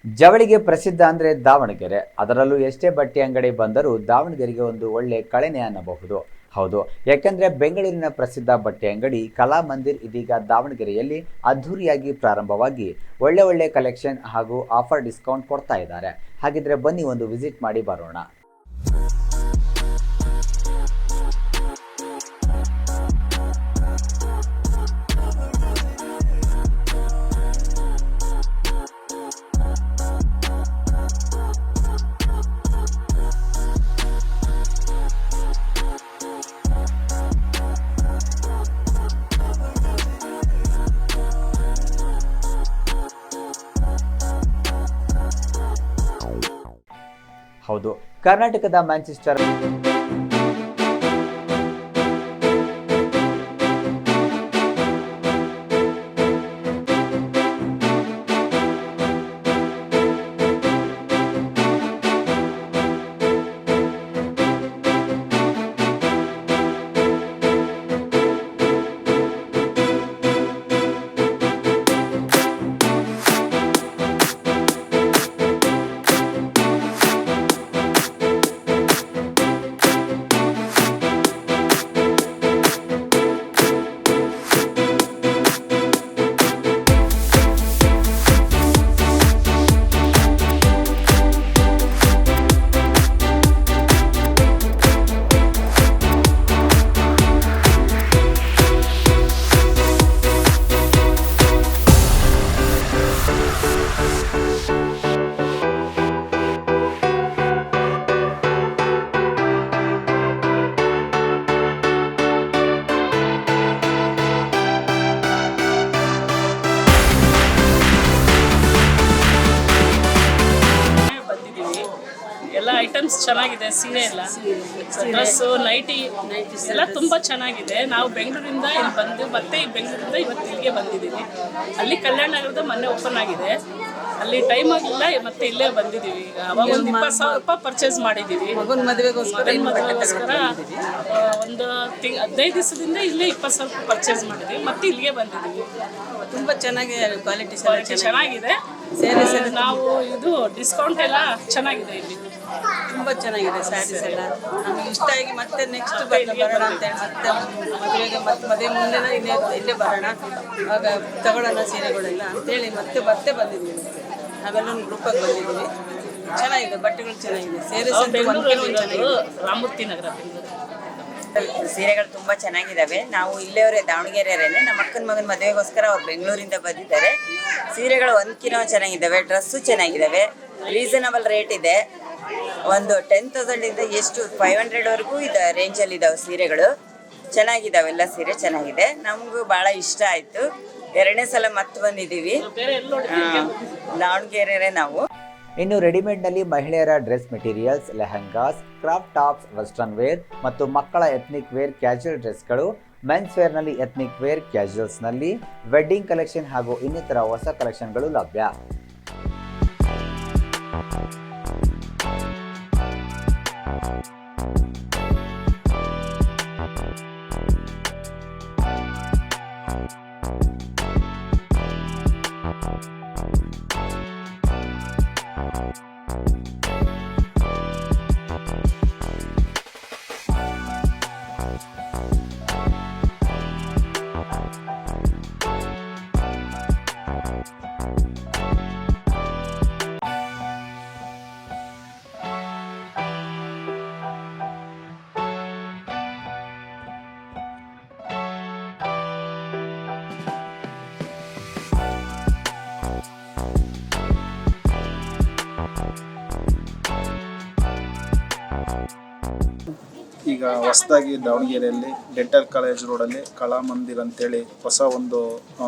ಜವಳಿಗೆ ಪ್ರಸಿದ್ಧ ಅಂದರೆ ದಾವಣಗೆರೆ. ಅದರಲ್ಲೂ ಎಷ್ಟೇ ಬಟ್ಟೆ ಅಂಗಡಿ ಬಂದರೂ ದಾವಣಗೆರೆಗೆ ಒಂದು ಒಳ್ಳೆ ಕಳೆನೆ ಅನ್ನಬಹುದು. ಹೌದು, ಯಾಕೆಂದರೆ ಬೆಂಗಳೂರಿನ ಪ್ರಸಿದ್ಧ ಬಟ್ಟೆ ಅಂಗಡಿ ಕಲಾಮಂದಿರ್ ಇದೀಗ ದಾವಣಗೆರೆಯಲ್ಲಿ ಅದ್ಧೂರಿಯಾಗಿ ಪ್ರಾರಂಭವಾಗಿ ಒಳ್ಳೆ ಕಲೆಕ್ಷನ್ ಹಾಗೂ ಆಫರ್ ಡಿಸ್ಕೌಂಟ್ ಕೊಡ್ತಾ ಇದ್ದಾರೆ. ಹಾಗಿದ್ರೆ ಬನ್ನಿ ಒಂದು ವಿಸಿಟ್ ಮಾಡಿ ಬರೋಣ. ಹೌದು, ಕರ್ನಾಟಕದ ಮ್ಯಾಂಚೆಸ್ಟರ್ ಎಲ್ಲ ಐಟಮ್ಸ್ ಚೆನ್ನಾಗಿದೆ. ಸೀರೆ ಎಲ್ಲ, ಡ್ರೆಸ್ಸು, ನೈಟಿ ಎಲ್ಲ ತುಂಬ ಚೆನ್ನಾಗಿದೆ. ನಾವು ಬೆಂಗಳೂರಿಂದ ಇಲ್ಲಿ ಬಂದು ಮತ್ತೆ ಬೆಂಗಳೂರಿಂದ ಇವತ್ತು ಇಲ್ಲಿಗೆ ಬಂದಿದ್ದೀವಿ. ಅಲ್ಲಿ ಕಲ್ಯಾಣ ನಗರದ ಮೊನ್ನೆ ಓಪನ್ ಆಗಿದೆ, ಅಲ್ಲಿ ಟೈಮ್ ಆಗಿಲ್ಲ, ಮತ್ತೆ ಇಲ್ಲೇ ಬಂದಿದ್ದೀವಿ. ಈಗ ಅವಾಗ ಒಂದು 20,000 ರೂಪಾಯಿ ಪರ್ಚೇಸ್ ಮಾಡಿದ್ದೀವಿ ಮಗನ ಮದುವೆಗೋಸ್ಕರ. ಒಂದು 15 ದಿವಸದಿಂದ ಇಲ್ಲೇ 20,000 ರೂಪಾಯಿ ಪರ್ಚೇಸ್ ಮಾಡಿದ್ವಿ, ಮತ್ತೆ ಇಲ್ಲಿಗೆ ಬಂದಿದ್ದೀವಿ. ತುಂಬ ಚೆನ್ನಾಗಿದೆ, ಕ್ವಾಲಿಟಿ ಚೆನ್ನಾಗಿದೆ. ನಾವು ಇದು ಡಿಸ್ಕೌಂಟ್ ಎಲ್ಲ ಚೆನ್ನಾಗಿದೆ ಇಲ್ಲಿ, ತುಂಬ ಚೆನ್ನಾಗಿದೆ. ಸ್ಯಾರೀಸ್ ಎಲ್ಲ ನಮಗೆ ಇಷ್ಟ ಆಗಿ ಮತ್ತೆ ನೆಕ್ಸ್ಟ್ ಬರೋಣ ಅಂತೇಳಿ ಮತ್ತೆ ಮದುವೆಗೆ ಮದುವೆ ಮುಂದೆ ಇಲ್ಲೇ ಬರೋಣ, ಆಗ ತಗೊಳ್ಳೋಣ ಸೀರೆಗಳೆಲ್ಲ ಅಂತೇಳಿ ಮತ್ತೆ ಬಂದಿದ್ದೀವಿ. ನಾವೆಲ್ಲ ಒಂದು ಗ್ರೂಪಾಗಿ ಬಂದಿದ್ದೀವಿ. ಚೆನ್ನಾಗಿದೆ, ಬಟ್ಟೆಗಳು ಚೆನ್ನಾಗಿದೆ. ಸ್ಯಾರೀಸ್ ಚೆನ್ನಾಗಿದೆ. ರಾಮಮೂರ್ತಿ ನಗರ ಸೀರೆಗಳು ತುಂಬ ಚೆನ್ನಾಗಿದ್ದಾವೆ. ನಾವು ಇಲ್ಲೇವರೇ ದಾವಣಗೆರೆಯವರೇನೆ. ನಮ್ಮ ಅಕ್ಕನ ಮಗನ ಮದುವೆಗೋಸ್ಕರ ಅವ್ರು ಬೆಂಗಳೂರಿಂದ ಬಂದಿದ್ದಾರೆ. ಸೀರೆಗಳು ಒಂದಕ್ಕಿಂತ ಚೆನ್ನಾಗಿದ್ದಾವೆ, ಡ್ರೆಸ್ಸು ಚೆನ್ನಾಗಿದ್ದಾವೆ, ರೀಸನಬಲ್ ರೇಟ್ ಇದೆ. ಒಂದು 10,000 ಎಷ್ಟು 500ವರೆಗೂ ಇದೆ ರೇಂಜಲ್ಲಿ ಇದ್ದಾವೆ ಸೀರೆಗಳು. ಚೆನ್ನಾಗಿದ್ದಾವೆ, ಎಲ್ಲ ಸೀರೆ ಚೆನ್ನಾಗಿದೆ. ನಮಗೂ ಭಾಳ ಇಷ್ಟ ಆಯಿತು. 2ನೇ ಸಲ ಮತ್ತೆ ಬಂದಿದ್ದೀವಿ. ದಾವಣಗೆರೆ ನಾವು. ಇನ್ನು ರೆಡಿಮೇಡ್ನಲ್ಲಿ ಮಹಿಳೆಯರ dress materials, lehengas, craft tops, western wear ಮತ್ತು ಮಕ್ಕಳ ಎಥ್ನಿಕ್ ವೇರ್ ಕ್ಯಾಶುಯಲ್ ಡ್ರೆಸ್ಗಳು, ಮೆನ್ಸ್ ವೇರ್ನಲ್ಲಿ ಎಥ್ನಿಕ್ ವೇರ್, ಕ್ಯಾಶುಯಲ್ಸ್ನಲ್ಲಿ ವೆಡ್ಡಿಂಗ್ ಕಲೆಕ್ಷನ್ ಹಾಗೂ ಇನ್ನಿತರ ಹೊಸ ಕಲೆಕ್ಷನ್ಗಳು ಲಭ್ಯ. ಈಗ ಹೊಸದಾಗಿ ದಾವಣಗೆರೆಯಲ್ಲಿ ಡೆಂಟಲ್ ಕಾಲೇಜ್ ರೋಡಲ್ಲಿ ಕಲಾಮಂದಿರ್ ಅಂತೇಳಿ ಹೊಸ ಒಂದು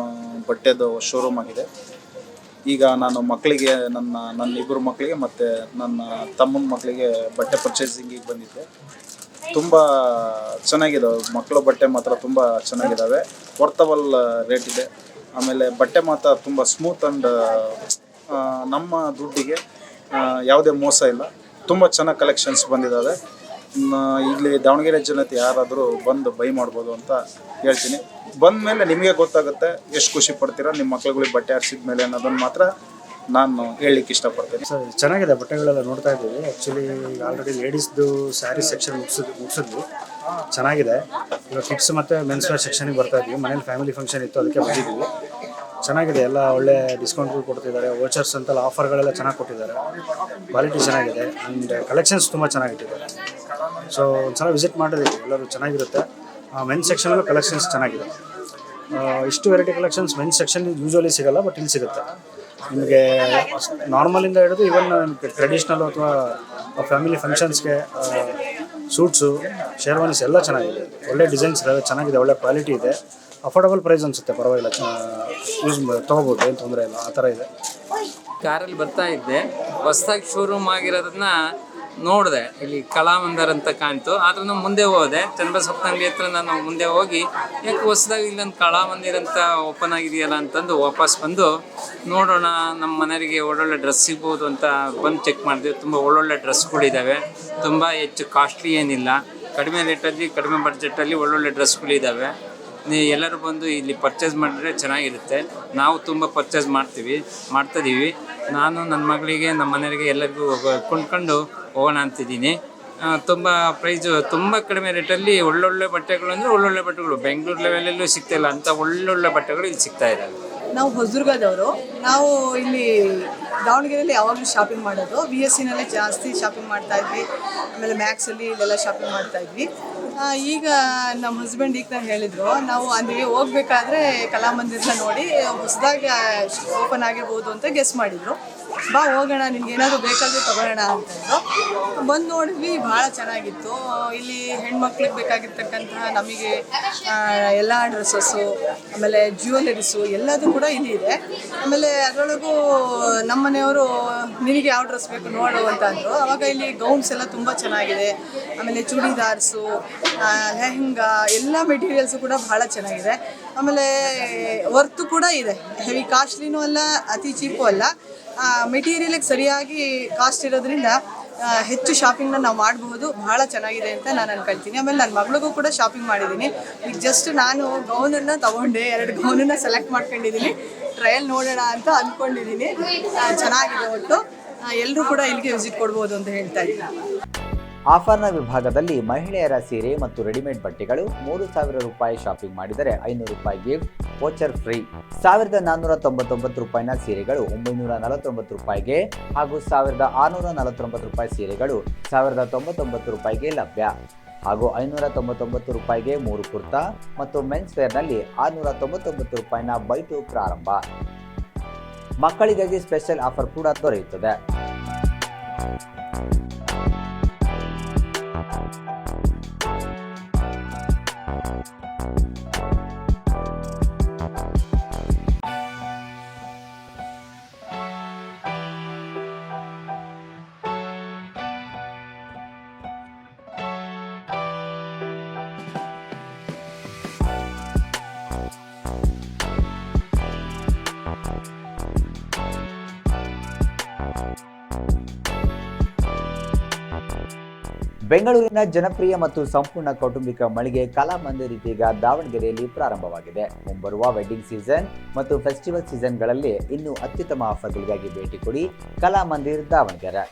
ಬಟ್ಟೆದು ಶೋರೂಮ್ ಆಗಿದೆ. ಈಗ ನಾನು ಮಕ್ಕಳಿಗೆ ನನ್ನ ಇಬ್ಬರು ಮಕ್ಕಳಿಗೆ ಮತ್ತು ನನ್ನ ತಮ್ಮನ ಮಕ್ಕಳಿಗೆ ಬಟ್ಟೆ ಪರ್ಚೇಸಿಂಗಿಗೆ ಬಂದಿದ್ದೆ. ತುಂಬ ಚೆನ್ನಾಗಿದ್ದಾವೆ ಮಕ್ಕಳ ಬಟ್ಟೆ, ಮಾತ್ರ ತುಂಬ ಚೆನ್ನಾಗಿದ್ದಾವೆ. ವರ್ತಬಲ್ ರೇಟ್ ಇದೆ. ಆಮೇಲೆ ಬಟ್ಟೆ ಮಾತ್ರ ತುಂಬ ಸ್ಮೂತ್ ಆ್ಯಂಡ್ ನಮ್ಮ ದುಡ್ಡಿಗೆ ಯಾವುದೇ ಮೋಸ ಇಲ್ಲ. ತುಂಬ ಚೆನ್ನಾಗಿ ಕಲೆಕ್ಷನ್ಸ್ ಬಂದಿದ್ದಾವೆ. ಇಲ್ಲಿ ದಾವಣಗೆರೆ ಜನತೆ ಯಾರಾದರೂ ಬಂದು ಬೈ ಮಾಡ್ಬೋದು ಅಂತ ಹೇಳ್ತೀನಿ. ಬಂದ ಮೇಲೆ ನಿಮಗೆ ಗೊತ್ತಾಗುತ್ತೆ ಎಷ್ಟು ಖುಷಿ ಪಡ್ತೀರಾ ನಿಮ್ಮ ಮಕ್ಳುಗಳಿಗೆ ಬಟ್ಟೆ ಹಾರಿಸಿದ ಮೇಲೆ ಅನ್ನೋದನ್ನು ಮಾತ್ರ ನಾನು ಹೇಳಲಿಕ್ಕೆ ಇಷ್ಟಪಡ್ತೇನೆ. ಸರ್ ಚೆನ್ನಾಗಿದೆ, ಬಟ್ಟೆಗಳೆಲ್ಲ ನೋಡ್ತಾ ಇದ್ದೀವಿ. ಆ್ಯಕ್ಚುಲಿ ಈಗ ಆಲ್ರೆಡಿ ಲೇಡೀಸ್ದು ಸ್ಯಾರಿ ಸೆಕ್ಷನ್ ಮುಗಿಸಿದ್ವಿ, ಚೆನ್ನಾಗಿದೆ. ಇವಾಗ ಕಿಡ್ಸ್ ಮತ್ತು ಮೆನ್ಸ್ ವೇರ್ ಸೆಕ್ಷನಿಗೆ ಬರ್ತಾ ಇದ್ವಿ. ಮನೇಲಿ ಫ್ಯಾಮಿಲಿ ಫಂಕ್ಷನ್ ಇತ್ತು, ಅದಕ್ಕೆ ಬಂದಿದ್ವಿ. ಚೆನ್ನಾಗಿದೆ, ಎಲ್ಲ ಒಳ್ಳೆ ಡಿಸ್ಕೌಂಟ್ಗಳು ಕೊಡ್ತಿದ್ದಾರೆ. ವೋಚರ್ಸ್ ಅಂತೆಲ್ಲ ಆಫರ್ಗಳೆಲ್ಲ ಚೆನ್ನಾಗಿ ಕೊಟ್ಟಿದ್ದಾರೆ. ಕ್ವಾಲಿಟಿ ಚೆನ್ನಾಗಿದೆ ಆ್ಯಂಡ್ ಕಲೆಕ್ಷನ್ಸ್ ತುಂಬ ಚೆನ್ನಾಗಿಟ್ಟಿದ್ದಾರೆ. ಸೊ ಒಂದ್ಸಲ ವಿಸಿಟ್ ಮಾಡಿದ್ವಿ, ಎಲ್ಲರೂ ಚೆನ್ನಾಗಿರುತ್ತೆ. ಮೆನ್ಸ್ ಸೆಕ್ಷನಲ್ಲೂ ಕಲೆಕ್ಷನ್ಸ್ ಚೆನ್ನಾಗಿದೆ. ಇಷ್ಟು variety collections men's section usually ಸಿಗೋಲ್ಲ, ಬಟ್ ಇಲ್ಲಿ ಸಿಗುತ್ತೆ ನಿಮಗೆ. ನಾರ್ಮಲಿಂದ ಹಿಡಿದು ಇವನ್ ನಿಮಗೆ ಟ್ರೆಡಿಷ್ನಲ್ ಅಥವಾ ಫ್ಯಾಮಿಲಿ ಫಂಕ್ಷನ್ಸ್ಗೆ ಸೂಟ್ಸು, ಶೇರ್ವಾನೀಸ್ ಎಲ್ಲ ಚೆನ್ನಾಗಿದೆ. ಒಳ್ಳೆ ಡಿಸೈನ್ಸ್ ಇದೆ, ಚೆನ್ನಾಗಿದೆ, ಒಳ್ಳೆ ಕ್ವಾಲಿಟಿ ಇದೆ. ಅಫೋರ್ಡಬಲ್ ಪ್ರೈಸ್ ಅನಿಸುತ್ತೆ, ಪರವಾಗಿಲ್ಲ, ಯೂಸ್ ತೊಗೋಬೋದು, ಏನು ತೊಂದರೆ ಇಲ್ಲ, ಆ ಥರ ಇದೆ. ಕಾರಲ್ಲಿ ಬರ್ತಾ ಇದ್ದೆ, ಹೊಸ್ದಾಗಿ ಶೋರೂಮ್ ಆಗಿರೋದನ್ನ ನೋಡಿದೆ. ಇಲ್ಲಿ ಕಲಾಮಂದಿರ್ ಅಂತ ಕಾಣ್ತು, ಆದ್ರೆ ನಾವು ಮುಂದೆ ಹೋದೆ. ಚನ್ನಬಸಪ್ಪ ಅಂಗಡಿ ಹತ್ರ ನಾನು ಮುಂದೆ ಹೋಗಿ ಯಾಕೆ ಹೊಸ್ದಾಗಿ ಇಲ್ಲೊಂದು ಕಲಾಮಂದಿರ್ ಅಂತ ಓಪನ್ ಆಗಿದೆಯಲ್ಲ ಅಂತಂದು ವಾಪಸ್ ಬಂದು ನೋಡೋಣ, ನಮ್ಮ ಮನೆಯವರಿಗೆ ಒಳ್ಳೊಳ್ಳೆ ಡ್ರೆಸ್ ಸಿಗ್ಬೋದು ಅಂತ ಬಂದು ಚೆಕ್ ಮಾಡಿದೆ. ತುಂಬ ಒಳ್ಳೊಳ್ಳೆ ಡ್ರೆಸ್ಗಳಿದ್ದಾವೆ, ತುಂಬ ಹೆಚ್ಚು ಕಾಸ್ಟ್ಲಿ ಏನಿಲ್ಲ, ಕಡಿಮೆ ರೇಟಲ್ಲಿ ಕಡಿಮೆ ಬಡ್ಜೆಟಲ್ಲಿ ಒಳ್ಳೊಳ್ಳೆ ಡ್ರೆಸ್ಗಳಿದ್ದಾವೆ. ಎಲ್ಲರೂ ಬಂದು ಇಲ್ಲಿ ಪರ್ಚೇಸ್ ಮಾಡಿದ್ರೆ ಚೆನ್ನಾಗಿರುತ್ತೆ. ನಾವು ತುಂಬ ಪರ್ಚೇಸ್ ಮಾಡ್ತಾಯಿದ್ದೀವಿ. ನಾನು ನನ್ನ ಮಗಳಿಗೆ, ನಮ್ಮ ಮನೆಯವರಿಗೆ ಎಲ್ಲರಿಗೂ ಕೊಂಡ್ಕೊಂಡು ಹೋಗೋಣ ಅಂತಿದ್ದೀನಿ. ತುಂಬ ಪ್ರೈಸು ತುಂಬ ಕಡಿಮೆ ರೇಟಲ್ಲಿ ಒಳ್ಳೊಳ್ಳೆ ಬಟ್ಟೆಗಳು ಅಂದರೆ ಒಳ್ಳೊಳ್ಳೆ ಬಟ್ಟೆಗಳು ಬೆಂಗಳೂರು ಲೆವೆಲಲ್ಲೂ ಸಿಗ್ತಾಯಿಲ್ಲ ಅಂಥ ಒಳ್ಳೊಳ್ಳೆ ಬಟ್ಟೆಗಳು ಇಲ್ಲಿ ಸಿಗ್ತಾ ಇದ್ದಾವೆ. ನಾವು ಹೊಸದುರ್ಗದವರು. ನಾವು ಇಲ್ಲಿ ದಾವಣಗೆರೆಯಲ್ಲಿ ಯಾವಾಗಲೂ ಶಾಪಿಂಗ್ ಮಾಡೋದು. BSCನಲ್ಲೇ ಜಾಸ್ತಿ ಶಾಪಿಂಗ್ ಮಾಡ್ತಾಯಿದ್ವಿ, ಆಮೇಲೆ ಮ್ಯಾಕ್ಸಲ್ಲಿ ಇಲ್ಲೆಲ್ಲ ಶಾಪಿಂಗ್ ಮಾಡ್ತಾಯಿದ್ವಿ. ಈಗ ನಮ್ಮ ಹಸ್ಬೆಂಡ್ ಈಗ ನಾನು ಹೇಳಿದರು, ನಾವು ಅಲ್ಲಿಗೆ ಹೋಗ್ಬೇಕಾದ್ರೆ ಕಲಾಮಂದಿರನ ನೋಡಿ ಹೊಸದಾಗಿ ಓಪನ್ ಆಗಿರ್ಬೋದು ಅಂತ ಗೆಸ್ ಮಾಡಿದರು. ಬಾ ಹೋಗೋಣ, ನಿಮ್ಗೆ ಏನಾದರೂ ಬೇಕಾದರೂ ತೊಗೊಳ್ಳೋಣ ಅಂತಂದರು. ಬಂದು ನೋಡಿದ್ವಿ, ಭಾಳ ಚೆನ್ನಾಗಿತ್ತು. ಇಲ್ಲಿ ಹೆಣ್ಮಕ್ಳಿಗೆ ಬೇಕಾಗಿರ್ತಕ್ಕಂತಹ ನಮಗೆ ಎಲ್ಲ ಡ್ರೆಸ್ಸಸ್ಸು, ಆಮೇಲೆ ಜ್ಯುವೆಲರೀಸು ಎಲ್ಲದೂ ಕೂಡ ಇಲ್ಲಿ ಇದೆ. ಆಮೇಲೆ ಅದರೊಳಗೂ ನಮ್ಮ ಮನೆಯವರು ನಿನಗೆ ಯಾವ ಡ್ರೆಸ್ ಬೇಕು ನೋಡು ಅಂತ ಅಂದರು. ಆವಾಗ ಇಲ್ಲಿ ಗೌನ್ಸ್ ಎಲ್ಲ ತುಂಬ ಚೆನ್ನಾಗಿದೆ. ಆಮೇಲೆ ಚೂಡಿದಾರ್ಸು, ಲೆಹಂಗಾ ಎಲ್ಲ ಮೆಟೀರಿಯಲ್ಸು ಕೂಡ ಭಾಳ ಚೆನ್ನಾಗಿದೆ. ಆಮೇಲೆ ವರ್ತು ಕೂಡ ಇದೆ, ಹೆವಿ ಕಾಸ್ಟ್ಲಿನೂ ಅಲ್ಲ, ಅತಿ ಚೀಪು ಅಲ್ಲ. ಮೆಟೀರಿಯಲಿಗೆ ಸರಿಯಾಗಿ ಕಾಸ್ಟ್ ಇರೋದ್ರಿಂದ ಹೆಚ್ಚು ಶಾಪಿಂಗ್ನ ನಾವು ಮಾಡಬಹುದು. ಭಾಳ ಚೆನ್ನಾಗಿದೆ ಅಂತ ನಾನು ಅನ್ಕೊಳ್ತೀನಿ. ಆಮೇಲೆ ನನ್ನ ಮಗಳಿಗೂ ಕೂಡ ಶಾಪಿಂಗ್ ಮಾಡಿದ್ದೀನಿ. ಈಗ ಜಸ್ಟ್ ನಾನು ಗೌನನ್ನು ತೊಗೊಂಡೆ, 2 ಗೌನನ್ನು ಸೆಲೆಕ್ಟ್ ಮಾಡ್ಕೊಂಡಿದ್ದೀನಿ. ಟ್ರಯಲ್ ನೋಡೋಣ ಅಂತ ಅಂದ್ಕೊಂಡಿದ್ದೀನಿ. ಚೆನ್ನಾಗಿದೆ, ಒಟ್ಟು ಎಲ್ಲರೂ ಕೂಡ ಇಲ್ಲಿಗೆ ವಿಸಿಟ್ ಕೊಡ್ಬೋದು ಅಂತ ಹೇಳ್ತಾ ಇದ್ದೀನಿ. ಆಫರ್ನ ವಿಭಾಗದಲ್ಲಿ ಮಹಿಳೆಯರ ಸೀರೆ ಮತ್ತು ರೆಡಿಮೇಡ್ ಬಟ್ಟೆಗಳು 3,000 ರೂಪಾಯಿ ಶಾಪಿಂಗ್ ಮಾಡಿದರೆ 500 ರೂಪಾಯಿ ಗಿಫ್ಟ್ ವೋಚರ್ ಫ್ರೀ. 1,499 ರೂಪಾಯಿನ ಸೀರೆಗಳು 949 ರೂಪಾಯಿಗೆ ಹಾಗೂ 1,649 ರೂಪಾಯಿ ಸೀರೆಗಳು 1,099 ರೂಪಾಯಿಗೆ ಲಭ್ಯ ಹಾಗೂ 599 ರೂಪಾಯಿಗೆ 3 ಕುರ್ತಾ ಮತ್ತು ಮೆನ್ಸ್ ವೇರ್ನಲ್ಲಿ 699 ರೂಪಾಯಿನ ಬೈ 2 ಪ್ರಾರಂಭ. ಮಕ್ಕಳಿಗಾಗಿ ಸ್ಪೆಷಲ್ ಆಫರ್ ಕೂಡ ದೊರೆಯುತ್ತದೆ. ಬೆಂಗಳೂರಿನ ಜನಪ್ರಿಯ ಮತ್ತು ಸಂಪೂರ್ಣ ಕೌಟುಂಬಿಕ ಮಳಿಗೆ ಕಲಾಮಂದಿರ್ ಇದೀಗ ದಾವಣಗೆರೆಯಲ್ಲಿ ಪ್ರಾರಂಭವಾಗಿದೆ. ಮುಂಬರುವ ವೆಡ್ಡಿಂಗ್ ಸೀಸನ್ ಮತ್ತು ಫೆಸ್ಟಿವಲ್ ಸೀಸನ್ಗಳಲ್ಲಿ ಇನ್ನೂ ಅತ್ಯುತ್ತಮ ಆಫರ್ಗಳಿಗಾಗಿ ಭೇಟಿ ಕೊಡಿ ಕಲಾಮಂದಿರ್ ದಾವಣಗೆರೆ.